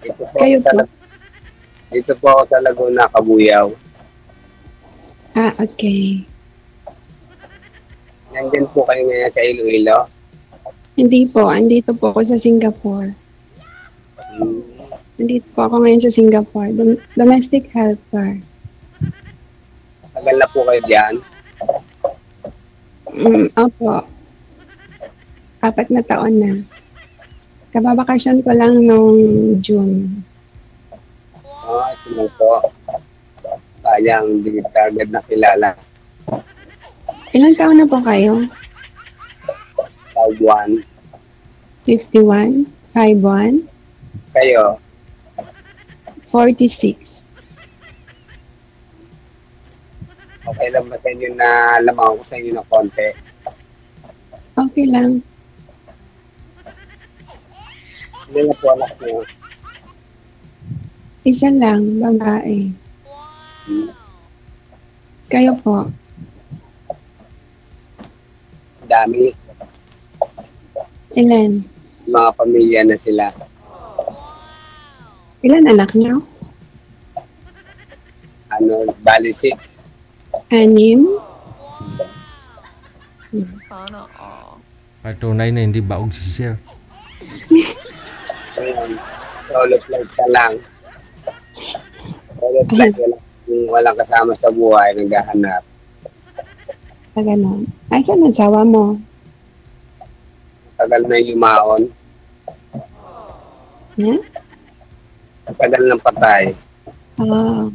Dito po ako Kayo sa, po? dito po ako sa Laguna, Kabuyaw. Ah, okay. Nandyan po kayo ngayon sa Iloilo. Hindi po, andito po ako sa Singapore. Hmm. Andito po ako ngayon sa Singapore. Domestic helper. Tagal na po kayo diyan. Opo. 4 na taon na. Kababakasyon ko lang nung June. Ito lang po. Sayang, hindi ka agad nakilala. Ilang taon na po kayo? 5-1. 51? 51? Kayo, 46. okay lang ba sa inyo na lamang ko sa inyo ng konti? Okay lang. Hindi na po anak niyo. Isa lang, babae. Hmm. Kayo po? Dami. Ilan? Mga pamilya na sila. Ilan anak niyo? Bali 6. 6? Sana all. Patunay na hindi baog si Sir. Ayun. Solo flight ka lang. Solo flight, walang kasama sa buhay, naghahanap. Ah, ganon. Ay, saan ang asawa mo? Tagal na yumaon. Ha? Tagal ng patay. Ah,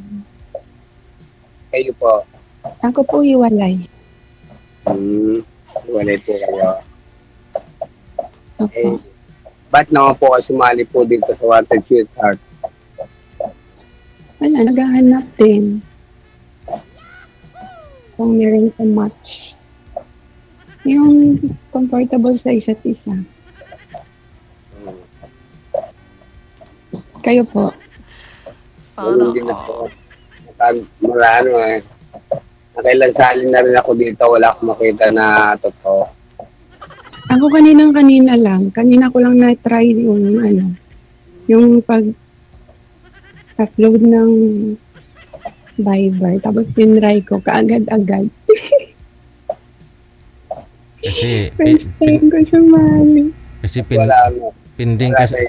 Kayo po. ako po hiwalay. Walay po kayo. Opo. Eh, ba't naman po kayo sumali po dito sa Wanted Sweetheart? Wala, naghahanap din. Kung meron sa match. Yung comfortable sa isa't isa. Kayo po? Sana Hindi na all. Marano eh. Nakailang salin na rin ako dito, wala akong makita na totoo. Ako kanina lang. Kanina ko lang na-try yung pag-upload ng Viber. Tapos tinry ko kaagad-agad. Kasi First time ko sumali. kasi Wala ano. pending Wala kasi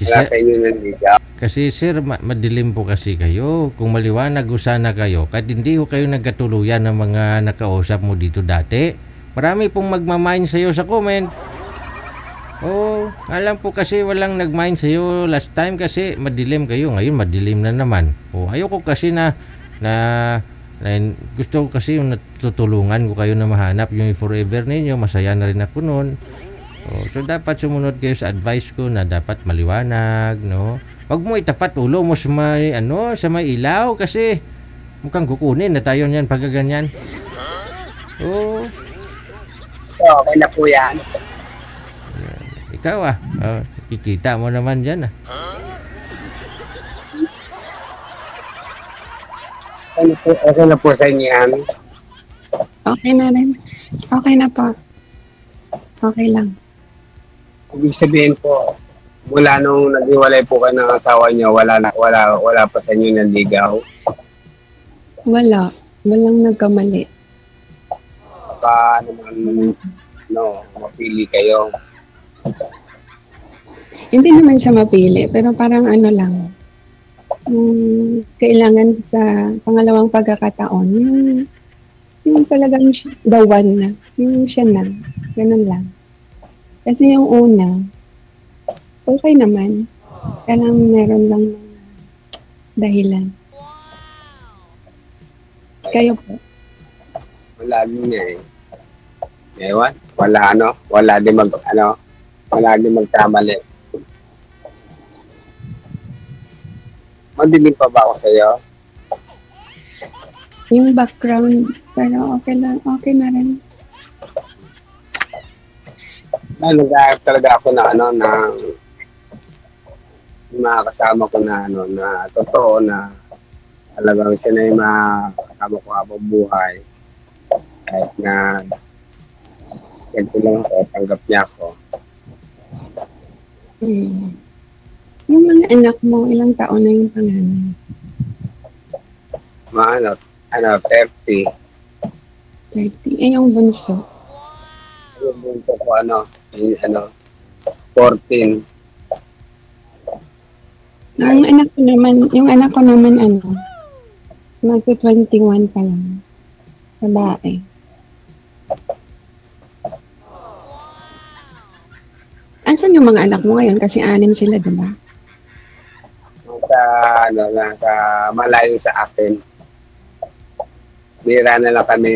Wala sa inyo nandigaw. kasi Sir madilim po kasi kayo. Kung maliwanag sana kayo, kahit hindi ko kayo nagkatuluyan ng mga nakausap mo dito dati. Marami pong magmamind sa'yo sa comment. Oh, alam po kasi walang nag-mind sa'yo last time kasi madilim kayo. Ngayon madilim na naman. Oh, ayoko kasi na gusto ko kasi yung natutulungan ko kayo na mahanap yung forever ninyo. Masaya na rin ako noon. Oh, so dapat sumunod kayo sa advice ko na dapat maliwanag, no? Wag mo itapat ulo mo sa may sa may ilaw kasi mukhang kukunin na tayo niyan pag ganyan. Oh, Okay na po yan. ikaw kikita mo naman diyan ah. Okay na po sa inyo yan. Okay na rin. Okay na po. Okay lang. Ibig sabihin po, mula nung naghiwalay po kayo ng asawa niyo, wala pa sa inyo nanligaw. Wala. Walang nagkamali. Baka naman, mapili kayo. Hindi naman siya mapili, pero parang lang. Yung kailangan sa pangalawang pagkakataon, yung talagang the one na. Yung siya na. Ganun lang. Kasi yung una, okay naman. Kailangan meron lang mga dahilan. Kayo po? Wala din niya eh. Ewan, wala din magkamali. Madilim pa ba ako sa'yo? Yung background, pero okay na rin. Nag-aayos talaga ako na mga kasama ko na totoo na talagang siya na yung mga kasama ko habang buhay. Kahit na ganito lang ako, tanggap niya ako. Yung mga anak mo, ilang taon na yung panganay? Mga 30. 30. Eh, yung bunso. Yung bunso ko, yung 14. Yung anak ko naman, magto-21 pa lang. Babae. Asan yung mga anak mo ngayon? Kasi 6 sila, diba? Nasa malayo sa akin. Bira na lang kami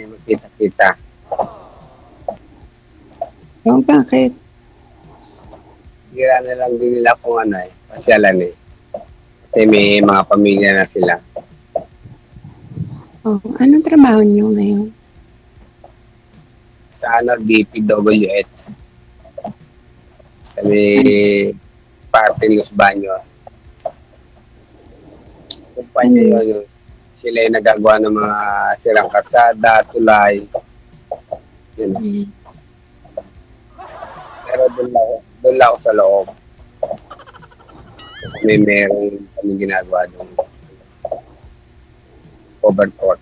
magkita-kita. So, bakit? Bira na lang din nila kung pasyalan eh. Kasi may mga pamilya na sila. Oh, anong trabaho niyo ngayon? Sa DPWH. Sa may parte Los Baños. Kumpanya yun. Sila yung nagagawa ng mga sirang kalsada, tulay. Yun. Pero doon lang ako sa loob. Meron kami ginagawa doon. Overcourt.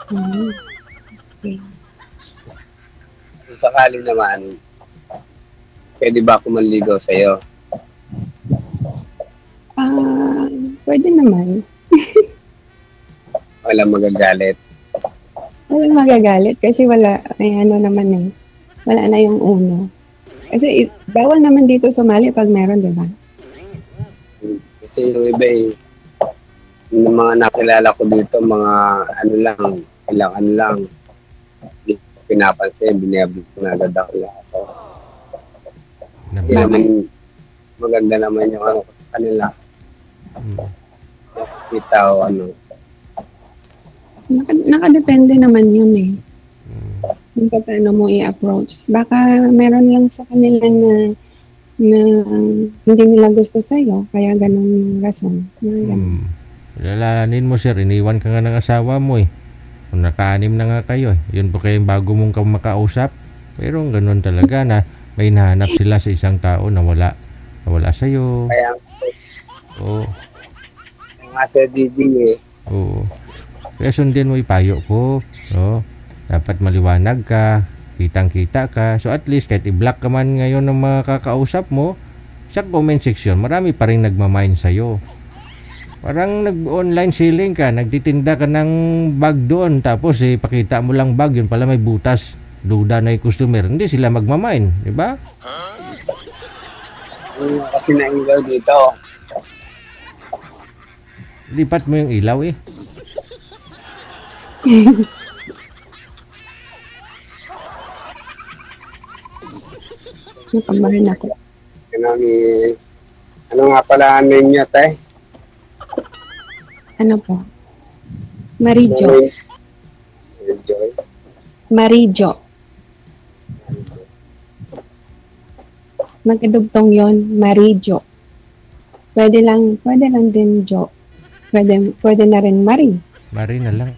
Okay. Kung sakali naman, pwede ba ako manligaw sa'yo? Pwede naman. Walang magagalit. Walang magagalit kasi wala na yung uno. Kasi bawal naman dito sumali pag meron, diba? Kasi yung iba yung mga nakilala ko dito, mga ilang lang, hindi ko pinapansin, binabig ko na agad ako lahat. Hindi naman, maganda naman yung kanila. Kita o Nakadepende naman yun eh. Kung paano mo i-approach. Baka meron lang sa kanila na hindi nila gusto sa'yo, kaya ganun yung rason. Lalanin mo sir, iniwan ka nga ng asawa mo eh. Kung naka-6 na nga kayo eh. Yun po kayong bago mong makausap. Pero ganun talaga na may nahanap sila sa isang tao na wala sa'yo. Kaya, Oo. nga sa DB eh. Oo. Kaya sundin mo ipayo ko. No? Dapat maliwanag ka. Kitang-kita ka. So at least kahit i-block ka man ngayon ng mga kakausap mo, sa comment section, marami pa rin nagmamind sa'yo. Parang nag-online selling ka, nagtitinda ka ng bag doon, tapos pakita mo lang bag, yun pala may butas. Duda na yung customer. Hindi sila magmamind, di ba? Kasi naingaw dito. Lipat mo yung ilaw eh. Napagbahin ako. Ano nga pala ninyo, tay? Ano po? Marijo. Enjoy. Marijo. Magkadugtong yon, Marijo. Pwede lang din Jo. Pwede na rin Mari. Mari na lang.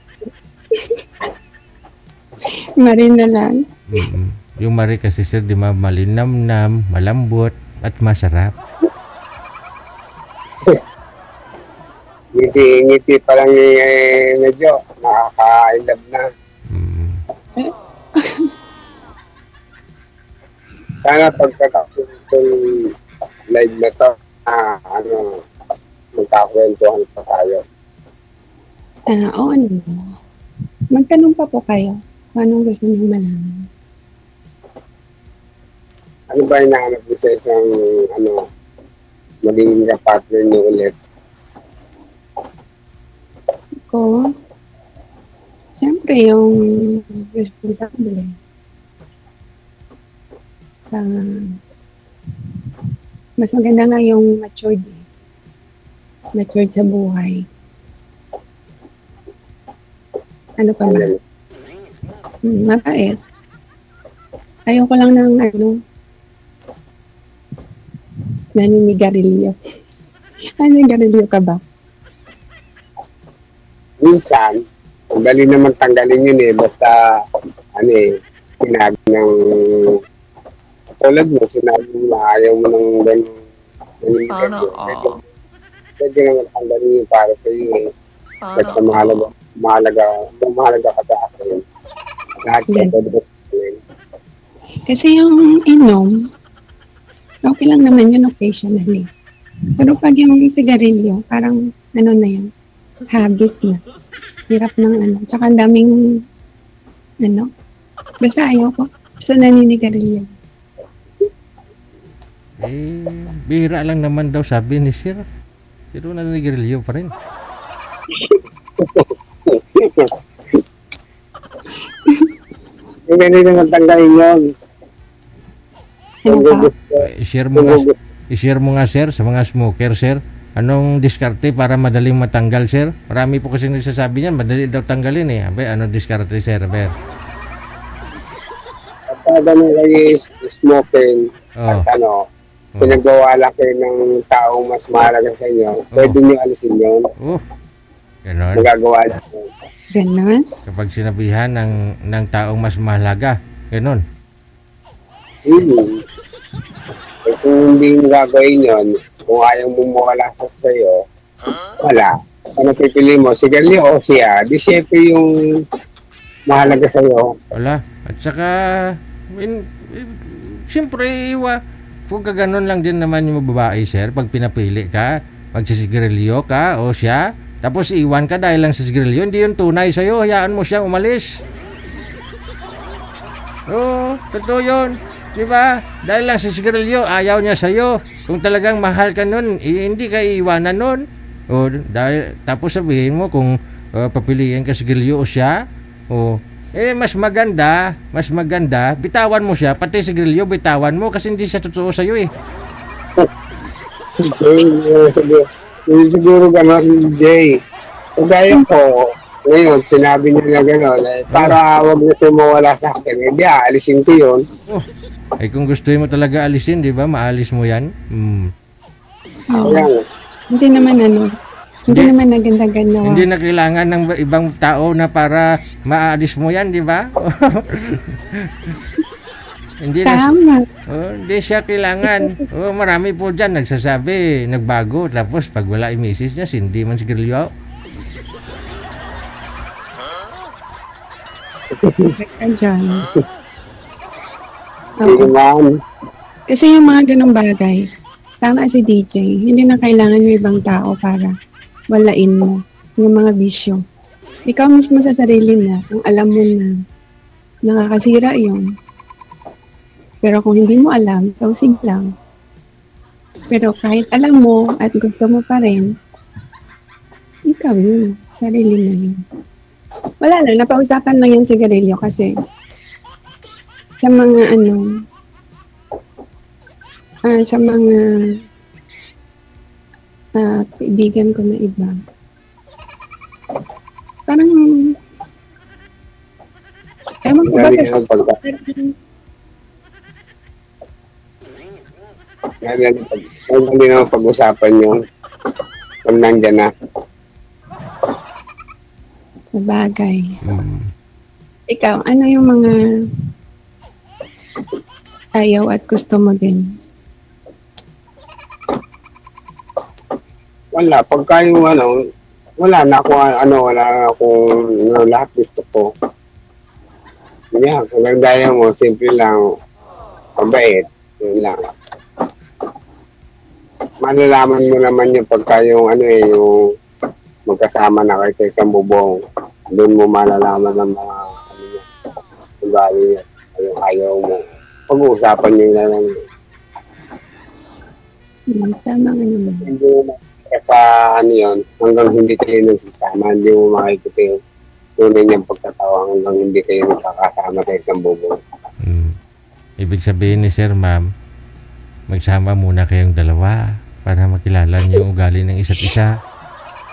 Mari na lang. Yung Mari kasi sir, di ba, malinamnam, malambot, at masarap. Ngiti pa lang medyo nakaka-love na. Sana pagkatapos itong live na to, magkakwentuhan pa tayo. Oo, magtanong pa po kayo kung anong gusto niyo malaman. Ano ba yung nahanap mo sa isang magiging partner niyo ulit? Ko, siyempre yung responsable. Mas maganda nga yung matured. Matured sa buhay. Ano pa ba? Mabait. Ayoko lang ng naninigarilyo. Naninigarilyo ka ba? Minsan, ang dali naman tanggalin yun eh. Basta, sinabi ng katulad mo, sinabi mo na ayaw mo ng ganun Sana all. Pwede naman tanggalin yung para sa iyo eh. Sana Basta mahalaga ka sa akin. Lahat Yes. ka pwede ko sabihin. Kasi yung inom, okay lang naman yun occasionally. Pero pag yung sigarilyo, parang ano na yan, habit na. Hirap ng ano. Tsaka ang daming, basta ayoko. Basta naninigarilyo. Bihira lang naman daw sabi ni Sir. Pero naninigarilyo pa rin. Hindi naman tanggalin yun. Ano pa? I-share mo nga, Sir, sa mga smoker, Sir. Anong diskarte para madaling matanggal, Sir? Marami po kasi nagsasabi niyan, madali daw tanggalin eh. Abe, anong diskarte, Sir? Abe. Kapag kayo smoking, Oh. at pinagwawala kayo ng taong mas mahalaga sa inyo, pwede nyo alisin yun. Ganon. Magagawa lang yun. Ganon? Kapag sinabihan ng taong mas mahalaga. Ganon. Eh, kung hindi mo gagawin yun, kung ayaw mo mawala sa sa'yo, wala. Ano pipili mo? Sigarilyo o siya? Di syempre yung mahalaga sa'yo. Wala. At saka, siyempre, kung kaganon lang din naman yung babae, Sir, pag pinapili ka, magsisigarilyo ka o siya, tapos iwan ka dahil lang sa sigarilyo, hindi yun tunay sa'yo, hayaan mo siyang umalis. Oo, totoo yun. Diba? Dahil lang sa sigarilyo, ayaw niya sa'yo. Kung talagang mahal ka nun, hindi ka iiwanan nun. O, tapos sabihin mo kung papiliin ka sigarilyo o siya, mas maganda, bitawan mo siya, pati sigarilyo, bitawan mo kasi hindi siya totoo sa'yo eh. Siguro gano'n, Jay. Kagaya ko, ngayon, sinabi niya na gano'n, para wag na siya mawala sa akin, hindi aalisin ko yun. Kung gusto mo talaga alisin, di ba? Maalis mo yan. Oo. Ayan. Hindi naman naganda-ganda. Hindi na kailangan ng ibang tao na para maalis mo yan, di ba? Tama. Hindi siya kailangan. Marami po dyan nagsasabi, nagbago. Tapos pag wala yung misis niya, hindi man sigarilyo. Diyan. Hindi man. Kasi yung mga ganong bagay, tama si DJ, hindi na kailangan yung ibang tao para walain mo yung mga bisyo. Ikaw mismo sa sarili mo, kung alam mo na nakakasira yun. Pero kung hindi mo alam, tausig lang. Pero kahit alam mo at gusto mo pa rin, ikaw yun, sarili mo yun. Wala lang, napausapan lang yung sigarilyo kasi sa mga sa mga kaibigan ko na iba. Parang ewan ko ba kasi Hindi naman pag-usapan yun kung nandyan na. sa bagay. Ikaw, ano yung mga ayaw at gusto mo din? Wala. Pagka yung wala na akong lahat gusto ko. Yan, kagandaya mo, simple lang, mabait. Yun lang. Malalaman mo naman yung pagka yung yung magkasama na kayo sa isang bubong. Doon mo malalaman ng mga ugali at yung ayaw mo. Pag-uusapan nyo na lang. Tama nga naman. Hindi mo yun, hanggang hindi kayo nagsasama, hindi mo makikita yung tunay niyang pagkatawa hanggang hindi kayo nakakasama sa isang bubong. Ibig sabihin ni Sir, Ma'am, magsama muna kayong dalawa para makilala niyo yung ugali ng isa't isa.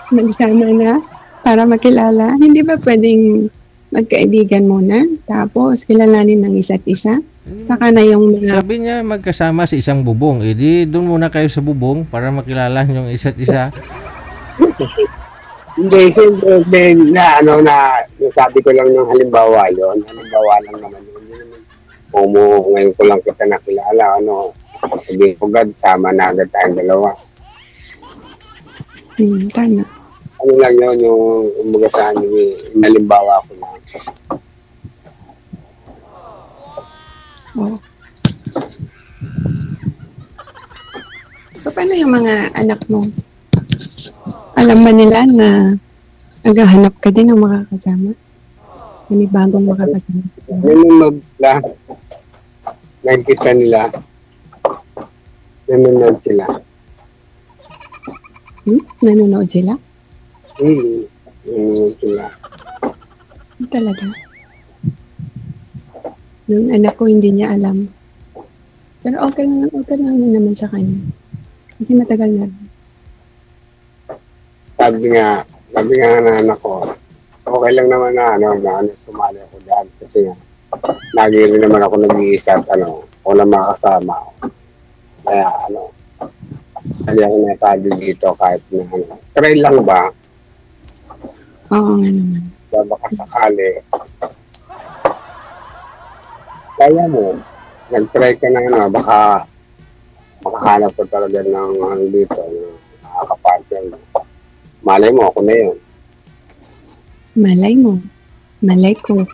Magsama na para makilala. Hindi ba pwedeng magkaibigan muna tapos kilalanin ng isa't isa? Saka na yung mga... Sabi niya magkasama sa isang bubong. Di doon muna kayo sa bubong para makilala yung isa't isa. Hindi, na sabi ko lang ng halimbawa yun. Halimbawa lang naman yun. Ngayon ko lang kita nakilala, ano, sabihin ko agad, sama na agad tayong dalawa. Tama. Ano lang yun, yung umaga sa ano, inalimbawa ko lang. Oo. So, paano yung mga anak mo? Alam ba nila na naghahanap ka din ng makakasama? Bagong makakasama. Nanonood sila. Nakikita nila. Nanonood sila. Nanonood sila? Nanonood sila. Talaga. Yung anak ko hindi niya alam. Pero okay lang naman sa kanya. Kasi matagal na rin. Sabi nga na anak ko, okay lang naman na sumali ako dyan. Kasi nga, lagi rin naman ako nag-iisa at ako na makasama. Kaya hindi ako natali dito kahit na try lang ba? Oo nga naman. Baka sakali. Kaya mo, nag-try ka na baka makahanap ko talaga ng dito, nakakapartner. Malay mo, ako na yun. Malay mo. Malay ko.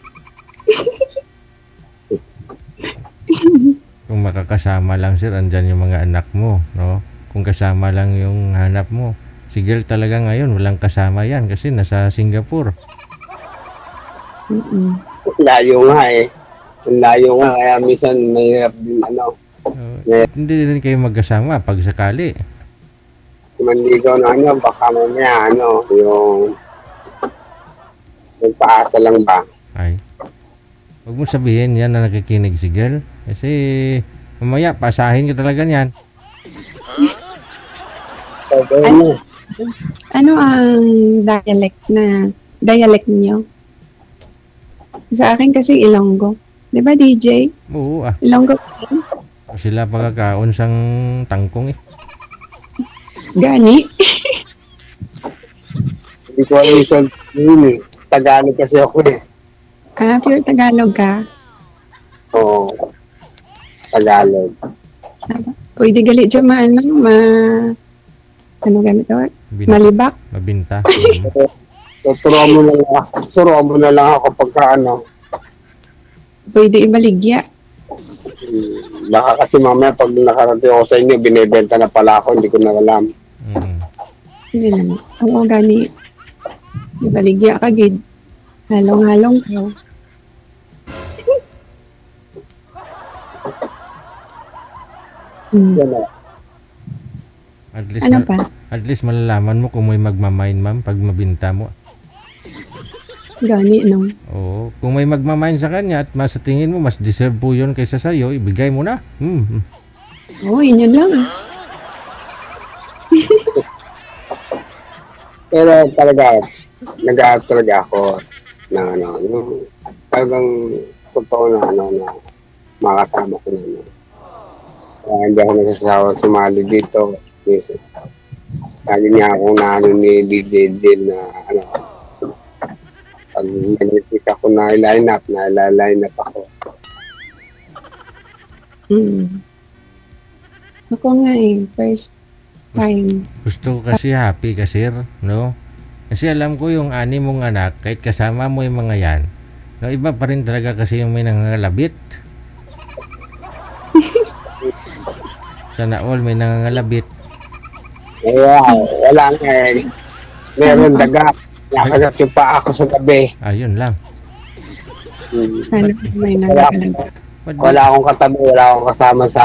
Kung makakasama lang sir, andyan yung mga anak mo, no? Kung kasama lang yung hanap mo. Si girl talaga ngayon, walang kasama yan kasi nasa Singapore. Layo nga eh. Layo nga, kaya minsan mahirap din Hindi rin kayo magkasama pag sakali. Manligaw na baka mamaya yung paasa lang ba? Ay. Huwag mo sabihin yan na nakikinig si girl. Kasi mamaya pasahin ka talaga niyan. Ano ang dialect niyo? Sa akin kasi Ilonggo. Di ba DJ? Oo Ilonggo. Sila pagkakaon sang tangkong eh. Gani? Hindi ko alam yung yun eh. Tagalog kasi ako eh. Pure Tagalog ka? Oo. Tagalog. Uy, di gali dyan ano ganito? Malibak? Mabinta. Turuan mo na lang ako pagka Pwede ibaligya. Baka kasi mamaya pag nakarating ako sa inyo, binibenta na pala ako, hindi ko na alam. Hindi naman. Oo, gani. Ibaligya ka, gid. Halong-halong ka. At least malalaman mo kung may magmamain ma'am pag mabinta mo. Gani, no? Oo. Kung may magmamain sa kanya at sa tingin mo mas deserve po yun kaysa sa'yo, ibigay mo na. Oo, yun lang. Pero talaga, nag-aaral talaga ako ng talagang totoo na makasama ko na Kaya hindi ako nagsasawa sumali dito. Lagi niya akong ni DJ Jill na pag nag-repeat ako na line up ako. Ako nga first time. Gusto ko kasi happy ka sir, no? Kasi alam ko yung ani mong anak, kahit kasama mo yung mga yan, no, iba pa rin talaga kasi yung may nangangalabit. Sana all may nangangalabit. Wala nga meron daga. Nakagat yung paa ako sa gabi. Ayun lang. Sana may nangangalabit. Wala akong katabi, wala akong kasama sa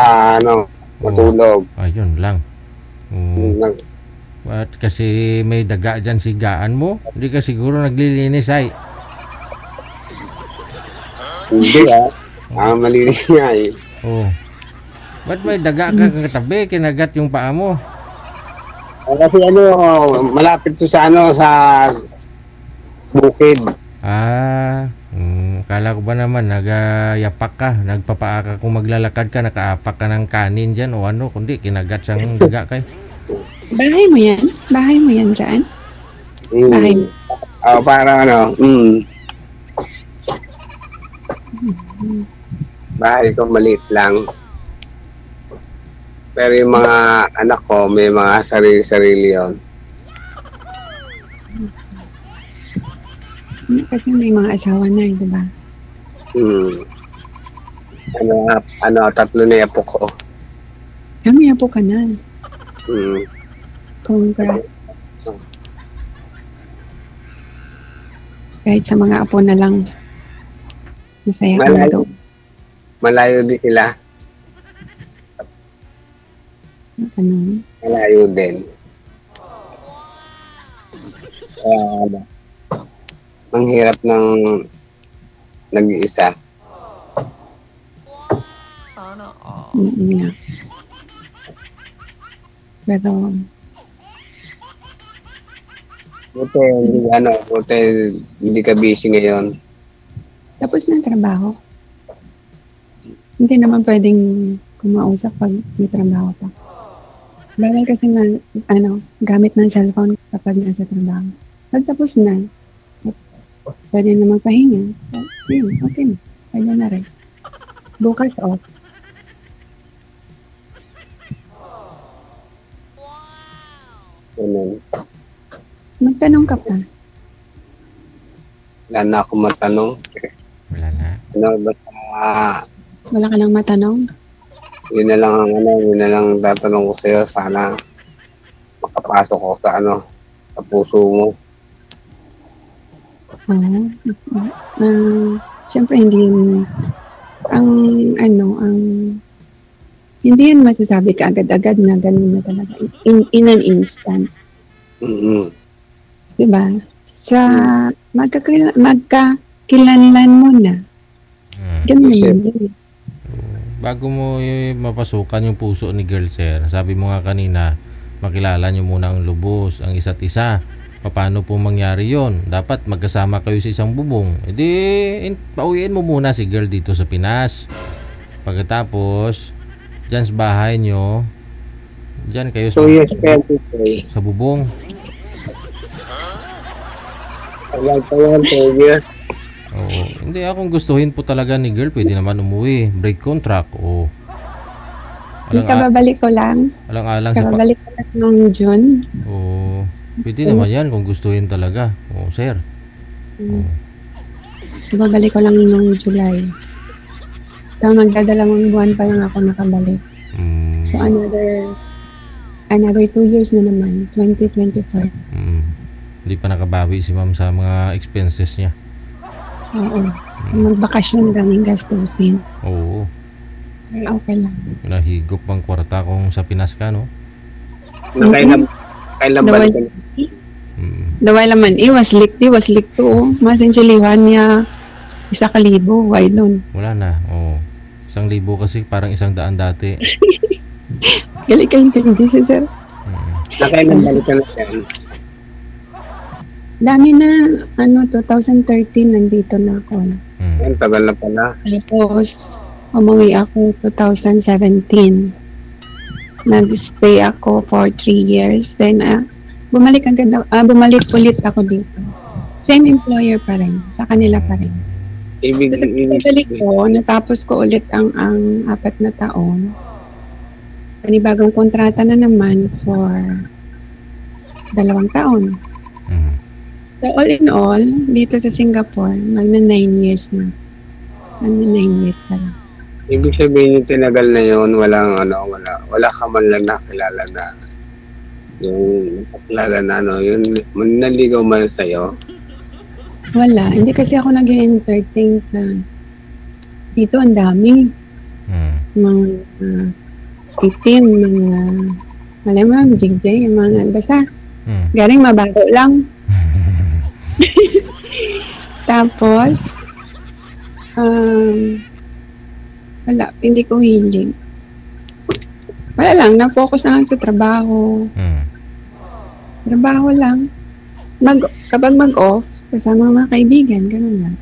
matulog. Ayun lang. At kasi may daga dyan sigaan mo, hindi ka siguro naglilinis ay. Hindi malinis nga eh. Ba't may daga ka katabi, kinagat yung paa mo? Kasi malapit to sa bukid. Kala ko ba naman nagayapak ka, nagpapaa ka kung maglalakad ka, nakaapak ka ng kanin dyan o kundi kinagat siyang daga kay. Bahay mo yan? Bahay mo yan dyan? Bahay mo? Parang Bahay ko maliit lang. Pero yung mga anak ko, may mga sarili-sarili yon. Kasi may mga asawa na, di ba? Tatlo na yung apo ko. Kami po ka na. Hmm. Congrats. Kahit sa mga apo na lang, masaya ka na doon. Malayo din sila. Ano? Malayo din. Ang hirap ng nag-iisa. Sana all. Nga. Pero, Buti hindi ka busy ngayon. tapos na ang trabaho. Hindi naman pwedeng kumausap pag may trabaho pa. Bawal kasi na, gamit ng cellphone kapag nasa trabaho. Pagtapos na, pwede na magpahinga. Yun, okay na. Pwede na rin. Bukas off. Ganun. Magtanong ka pa. Wala na ako matanong. Wala na. Basta Wala ka nang matanong? yun na lang tatanong ko sa'yo. Sana makapasok ko sa sa puso mo. Oo. Siyempre, hindi yun, hindi yun masasabi ka agad-agad na ganun na talaga. In an instant. Mm-hmm. Diba? Sa magkakilanlan mo na. Ganun Yes, yun. Bago mo mapasukan yung puso ni girl, sir, sabi mo nga kanina, makilala nyo muna ang lubos, ang isa't isa. Paano po mangyari yon? Dapat magkasama kayo sa isang bubong. E di, pauwiin mo muna si girl dito sa Pinas. Pagkatapos, dyan sa bahay nyo, dyan kayo sa, 2 years pwede. sa bubong. Tagal pa yan, 2 years. Oo. Hindi, akong gustuhin po talaga ni girl, pwede naman umuwi. Break contract. Oo. Kababalik ko lang. Alang-alang sa Kababalik ko lang nung June. Oo. Pwede naman yan kung gustuhin talaga. Oo, sir. Kababalik ko lang nung July. So, magdadalawang buwan pa lang ako nakabalik. So, another 2 years na naman. 2025. Hindi pa nakabawi si ma'am sa mga expenses niya. Oo. Magbakasyon daming gastusin. Oo. Okay lang. Nahigop ang kwarta kung sa Pinas ka, no? Kailan balik ka? Daway laman, was leak to. Masinsilihan niya 1,000. Why doon? Wala na. Oo. 1,000 kasi parang 100 dati. Gali ka intindi, sir. Kailan balik ka na yan? Dami na, 2013 nandito na ako. Ang tagal na pala. Tapos, umuwi ako 2017. Nag-stay ako for 3 years. Then, bumalik ulit ako dito. Same employer pa rin. Sa kanila pa rin. Kasi bumalik ko, natapos ko ulit ang 4 na taon. Panibagong kontrata na naman for 2 taon. So, all in all, dito sa Singapore, magna 9 years na. Magna 9 years pa lang. Ibig sabihin yung tinagal na yun, wala ka man lang nakilala na yung nakilala na yung naligaw man sa'yo. Wala. Hindi kasi ako nag-entertain sa dito, ang dami. Mga itim, mga malamang, jigjay, mga basta. Garing mabago lang. Tapos, wala, hindi ko hiling. Wala lang, na-focus na lang sa trabaho. Trabaho lang. Kapag mag-off, kasama mga kaibigan, ganun lang.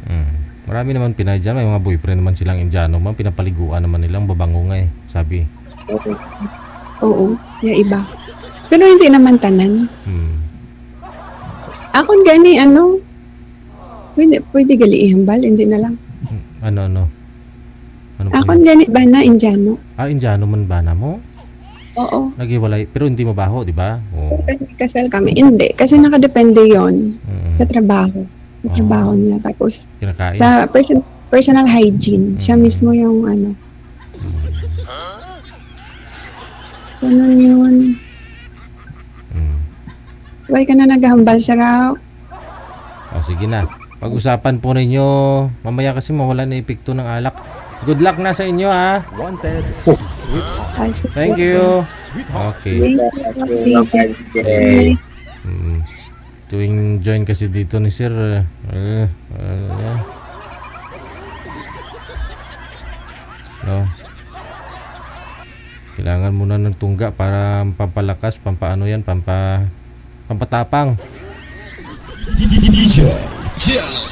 Marami naman Pinay dyan, may mga boyfriend naman silang Indiano, man pinapaliguan naman nilang babango nga sabi. Okay. Oo, yung iba. Pero hindi naman tanan. Ako gani, pwede gali ihambal, hindi na lang. Ano? Ano po Ako yun? ganit ba na Indiano? Indiano man ba na mo? Oo. Naghiwalay, pero hindi mabaho, di ba? Oo. Kasi kasal kami. Hindi. Kasi nakadepende yon Mm. sa trabaho. Sa trabaho niya. Tapos Kinakain. sa personal hygiene. Siya mismo yung ano. Ganun yun. Mm. Huwag ka na naghahambal sa raw. Sige na. Pag-usapan po ninyo. Mamaya kasi mawala na epekto ng alak. Good luck na sa inyo, ha. Ay, Thank you. Okay. Okay. Tuwing join kasi dito ni Sir, no. Kailangan muna ng tungga para pampalakas, pampaano yan, pampatapang. DJ Jel